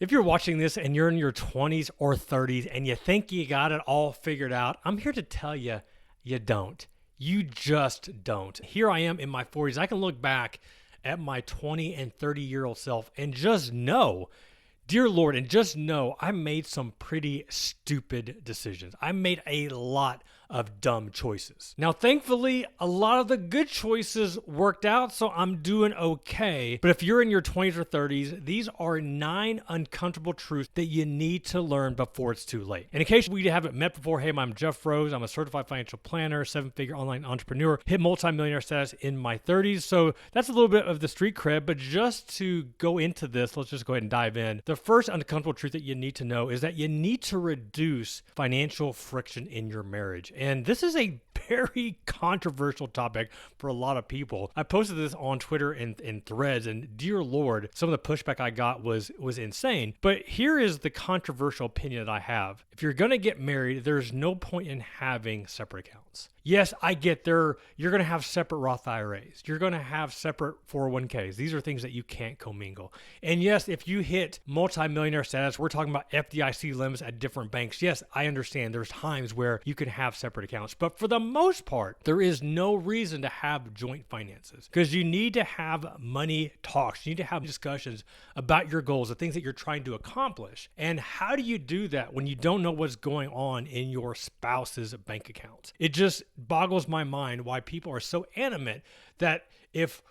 If you're watching this and you're in your 20s or 30s and you think you got it all figured out, I'm here to tell you, you don't. You just don't. Here I am in my 40s. I can look back at my 20 and 30-year-old self and just know, dear Lord, and just know I made some pretty stupid decisions. I made a lot of dumb choices. Now, thankfully, a lot of the good choices worked out, so I'm doing okay. But if you're in your 20s or 30s, these are 9 uncomfortable truths that you need to learn before it's too late. And in case we haven't met before, hey, I'm Jeff Rose. I'm a certified financial planner, 7-figure online entrepreneur, hit multi-millionaire status in my 30s. So that's a little bit of the street cred, but just to go into this, let's just go ahead and dive in. The first uncomfortable truth that you need to know is that you need to reduce financial friction in your marriage. And this is a very controversial topic for a lot of people. I posted this on Twitter and threads, and dear Lord, some of the pushback I got was insane. But here is the controversial opinion that I have. If you're going to get married, there's no point in having separate accounts. Yes, I get there. You're going to have separate Roth IRAs. You're going to have separate 401ks. These are things that you can't commingle. And yes, if you hit multi-millionaire status, we're talking about FDIC limits at different banks. Yes, I understand there's times where you can have separate accounts. But for the most part, there is no reason to have joint finances because you need to have money talks. You need to have discussions about your goals, the things that you're trying to accomplish. And how do you do that when you don't know what's going on in your spouse's bank accounts? It just boggles my mind why people are so animate that if,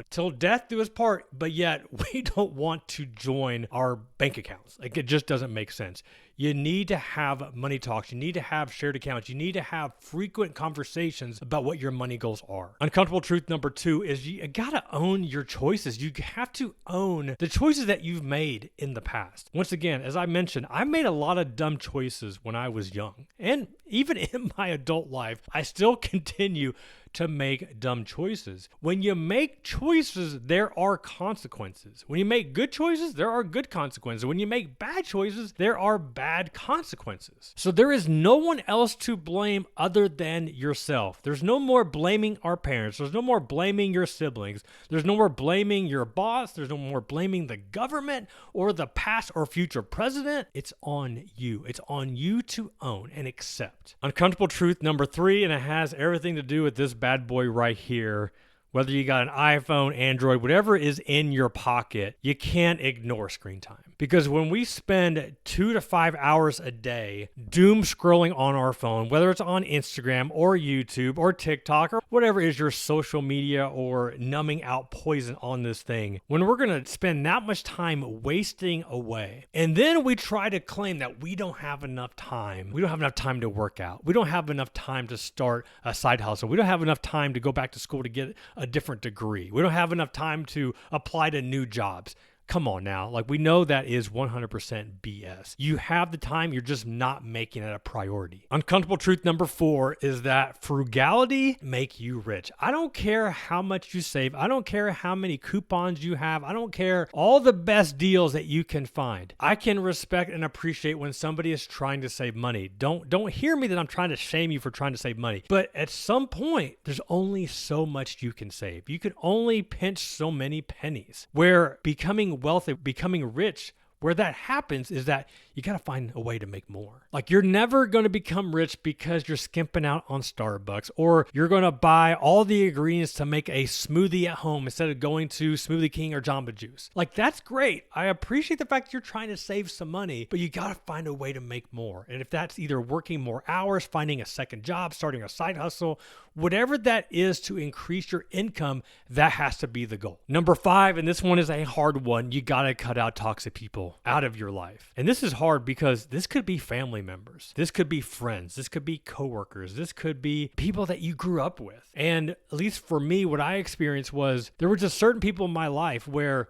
till death do us part, but yet we don't want to join our bank accounts. Like, it just doesn't make sense. You need to have money talks. You need to have shared accounts. You need to have frequent conversations about what your money goals are. Uncomfortable truth number 2 is you gotta own your choices. You have to own the choices that you've made in the past. Once again, as I mentioned, I made a lot of dumb choices when I was young. And even in my adult life, I still continue to make dumb choices. When you make choices, there are consequences. When you make good choices, there are good consequences. When you make bad choices, there are bad consequences. So there is no one else to blame other than yourself. There's no more blaming our parents. There's no more blaming your siblings. There's no more blaming your boss. There's no more blaming the government or the past or future president. It's on you. It's on you to own and accept. Uncomfortable truth number 3, and it has everything to do with this bad boy right here. Whether you got an iPhone, Android, whatever is in your pocket, you can't ignore screen time. Because when we spend 2 to 5 hours a day doom scrolling on our phone, whether it's on Instagram or YouTube or TikTok or whatever is your social media or numbing out poison on this thing, when we're going to spend that much time wasting away, and then we try to claim that we don't have enough time. We don't have enough time to work out. We don't have enough time to start a side hustle. We don't have enough time to go back to school to get a different degree. We don't have enough time to apply to new jobs. Come on now. Like, we know that is 100% BS. You have the time, you're just not making it a priority. Uncomfortable truth number 4 is that frugality make you rich. I don't care how much you save. I don't care how many coupons you have. I don't care all the best deals that you can find. I can respect and appreciate when somebody is trying to save money. Don't hear me that I'm trying to shame you for trying to save money. But at some point, there's only so much you can save. You can only pinch so many pennies. Where becoming wealthy, becoming rich, where that happens is that you got to find a way to make more. Like, you're never going to become rich because you're skimping out on Starbucks, or you're going to buy all the ingredients to make a smoothie at home instead of going to Smoothie King or Jamba Juice. Like, that's great. I appreciate the fact that you're trying to save some money, but you got to find a way to make more. And if that's either working more hours, finding a second job, starting a side hustle, whatever that is to increase your income, that has to be the goal. Number 5, and this one is a hard one, you got to cut out toxic people out of your life. And this is hard because this could be family members. This could be friends. This could be coworkers. This could be people that you grew up with. And at least for me, what I experienced was there were just certain people in my life where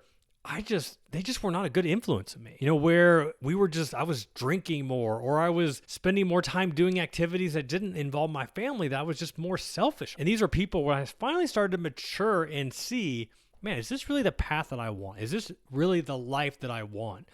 they just were not a good influence on me. Where I was drinking more, or I was spending more time doing activities that didn't involve my family, that I was just more selfish. And these are people where I finally started to mature and see, man, is this really the path that I want? Is this really the life that I want?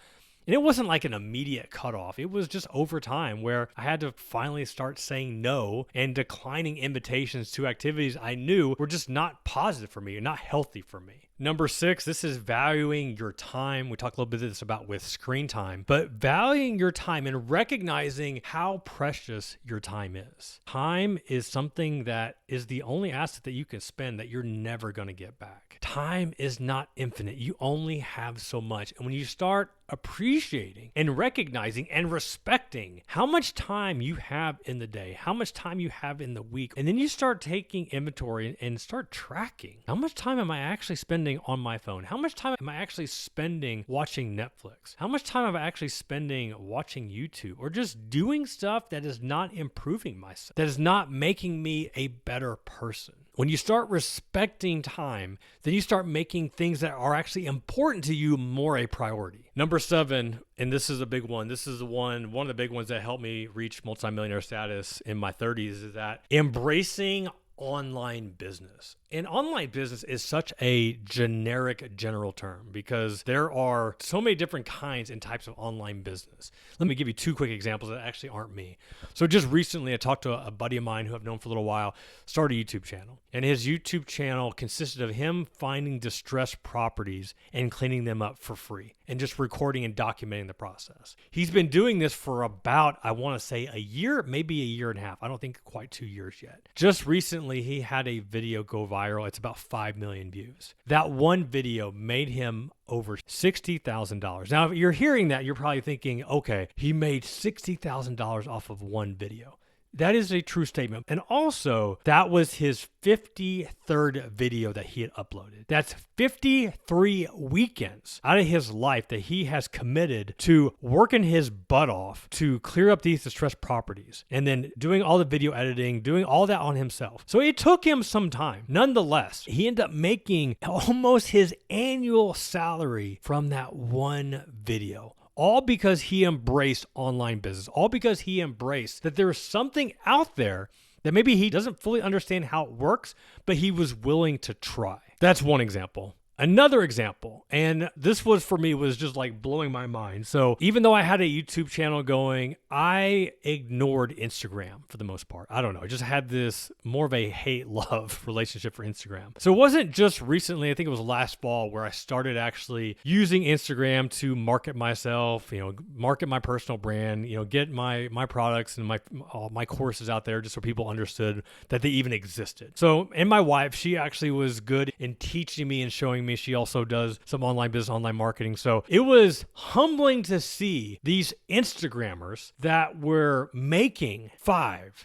And it wasn't like an immediate cutoff. It was just over time where I had to finally start saying no and declining invitations to activities I knew were just not positive for me, not healthy for me. Number 6, this is valuing your time. We talked a little bit of this about with screen time, but valuing your time and recognizing how precious your time is. Time is something that is the only asset that you can spend that you're never going to get back. Time is not infinite. You only have so much. And when you start appreciating and recognizing and respecting how much time you have in the day, how much time you have in the week, and then you start taking inventory and start tracking, how much time am I actually spending on my phone? How much time am I actually spending watching Netflix? How much time am I actually spending watching YouTube or just doing stuff that is not improving myself, that is not making me a better person? When you start respecting time, then you start making things that are actually important to you more a priority. Number 7, and this is a big one. This is the one of the big ones that helped me reach multi-millionaire status in my 30s, is that embracing online business. And online business is such a generic general term because there are so many different kinds and types of online business. Let me give you 2 quick examples that actually aren't me. So just recently I talked to a buddy of mine who I've known for a little while, started a YouTube channel. And his YouTube channel consisted of him finding distressed properties and cleaning them up for free and just recording and documenting the process. He's been doing this for about, I want to say, a year, maybe a year and a half. I don't think quite 2 years yet. Just recently, he had a video go viral. It's about 5 million views. That one video made him over $60,000. Now, if you're hearing that, you're probably thinking, okay, he made $60,000 off of one video. That is a true statement. And also, that was his 53rd video that he had uploaded. That's 53 weekends out of his life that he has committed to working his butt off to clear up these distressed properties and then doing all the video editing, doing all that on himself. So it took him some time. Nonetheless, he ended up making almost his annual salary from that one video. All because he embraced online business, all because he embraced that there's something out there that maybe he doesn't fully understand how it works, but he was willing to try. That's one example. Another example, and this was for me, was just like blowing my mind. So even though I had a YouTube channel going, I ignored Instagram for the most part. I don't know. I just had this more of a hate-love relationship for Instagram. So it wasn't just recently, I think it was last fall, where I started actually using Instagram to market myself, market my personal brand, get my products and my courses out there just so people understood that they even existed. So, and my wife, she actually was good in teaching me and showing me. She also does some online business, online marketing. So it was humbling to see these Instagrammers that were making 5-6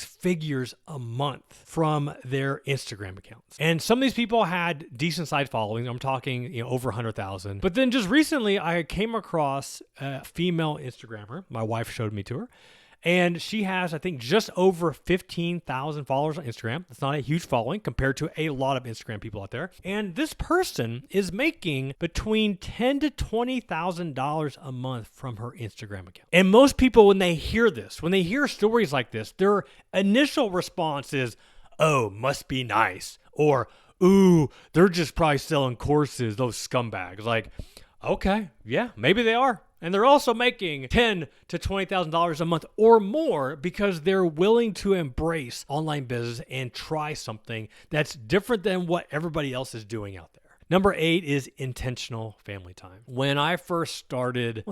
figures a month from their Instagram accounts. And some of these people had decent sized followings. I'm talking, over 100,000. But then just recently I came across a female Instagrammer. My wife showed me to her. And she has, I think, just over 15,000 followers on Instagram. It's not a huge following compared to a lot of Instagram people out there. And this person is making between $10,000 to $20,000 a month from her Instagram account. And most people, when they hear this, when they hear stories like this, their initial response is, oh, must be nice. Or, ooh, they're just probably selling courses, those scumbags. Like, okay, yeah, maybe they are. And they're also making $10,000 to $20,000 a month or more because they're willing to embrace online business and try something that's different than what everybody else is doing out there. Number 8 is intentional family time. When I first started,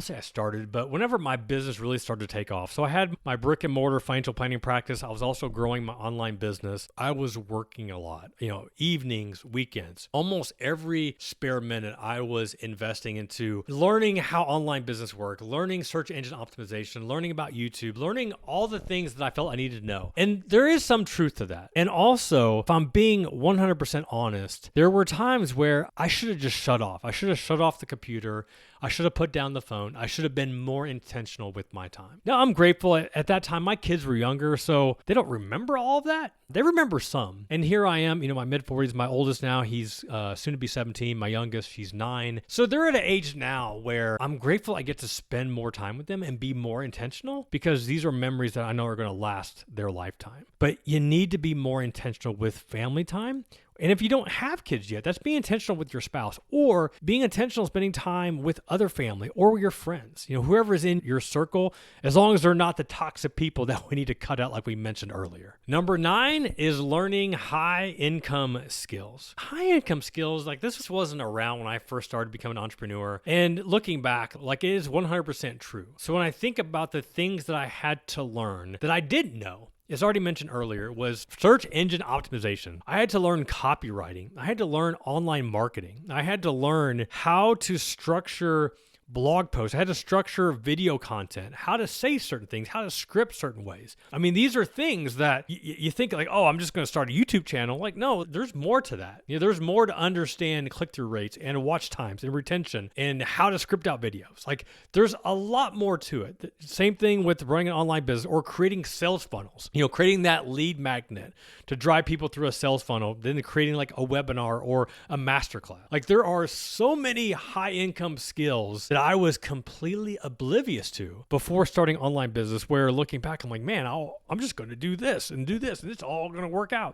but whenever my business really started to take off, so I had my brick and mortar financial planning practice. I was also growing my online business. I was working a lot, evenings, weekends, almost every spare minute I was investing into learning how online business worked, learning search engine optimization, learning about YouTube, learning all the things that I felt I needed to know. And there is some truth to that. And also, if I'm being 100% honest, there were times where I should have just shut off. I should have shut off the computer. I should have put down the phone. I should have been more intentional with my time. Now, I'm grateful at that time, my kids were younger, so they don't remember all of that. They remember some. And here I am, my mid-40s, my oldest now, he's soon to be 17. My youngest, she's 9. So they're at an age now where I'm grateful I get to spend more time with them and be more intentional because these are memories that I know are going to last their lifetime. But you need to be more intentional with family time And if you don't have kids yet, that's being intentional with your spouse, or being intentional spending time with other family or with your friends, whoever is in your circle, as long as they're not the toxic people that we need to cut out like we mentioned earlier. Number 9 is learning high income skills. High income skills, like this wasn't around when I first started becoming an entrepreneur. And looking back, like it is 100% true. So when I think about the things that I had to learn that I didn't know, as already mentioned earlier, was search engine optimization. I had to learn copywriting. I had to learn online marketing. I had to learn how to structure blog posts. I had to structure video content, how to say certain things, how to script certain ways. I mean, these are things that you think like, oh, I'm just going to start a YouTube channel. Like, no, there's more to that. There's more to understand click-through rates and watch times and retention and how to script out videos. Like, there's a lot more to it. Same thing with running an online business or creating sales funnels. Creating that lead magnet to drive people through a sales funnel, then creating like a webinar or a masterclass. Like, there are so many high-income skills that I was completely oblivious to before starting online business, where looking back, I'm like, man, I'm just going to do this and it's all going to work out.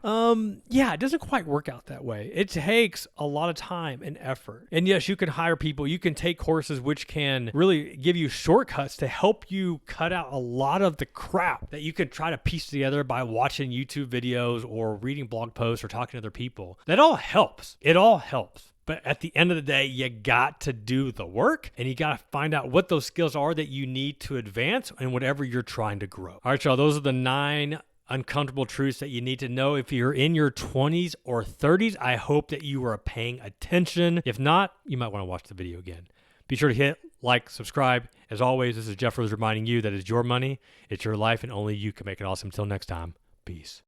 Yeah, it doesn't quite work out that way. It takes a lot of time and effort. And yes, you can hire people, you can take courses which can really give you shortcuts to help you cut out a lot of the crap that you could try to piece together by watching YouTube videos or reading blog posts or talking to other people. That all helps. It all helps. But at the end of the day, you got to do the work and you got to find out what those skills are that you need to advance in whatever you're trying to grow. All right, y'all, those are the 9 uncomfortable truths that you need to know if you're in your 20s or 30s. I hope that you are paying attention. If not, you might want to watch the video again. Be sure to hit like, subscribe. As always, this is Jeff Rose reminding you that it's your money, it's your life, and only you can make it awesome. Until next time, peace.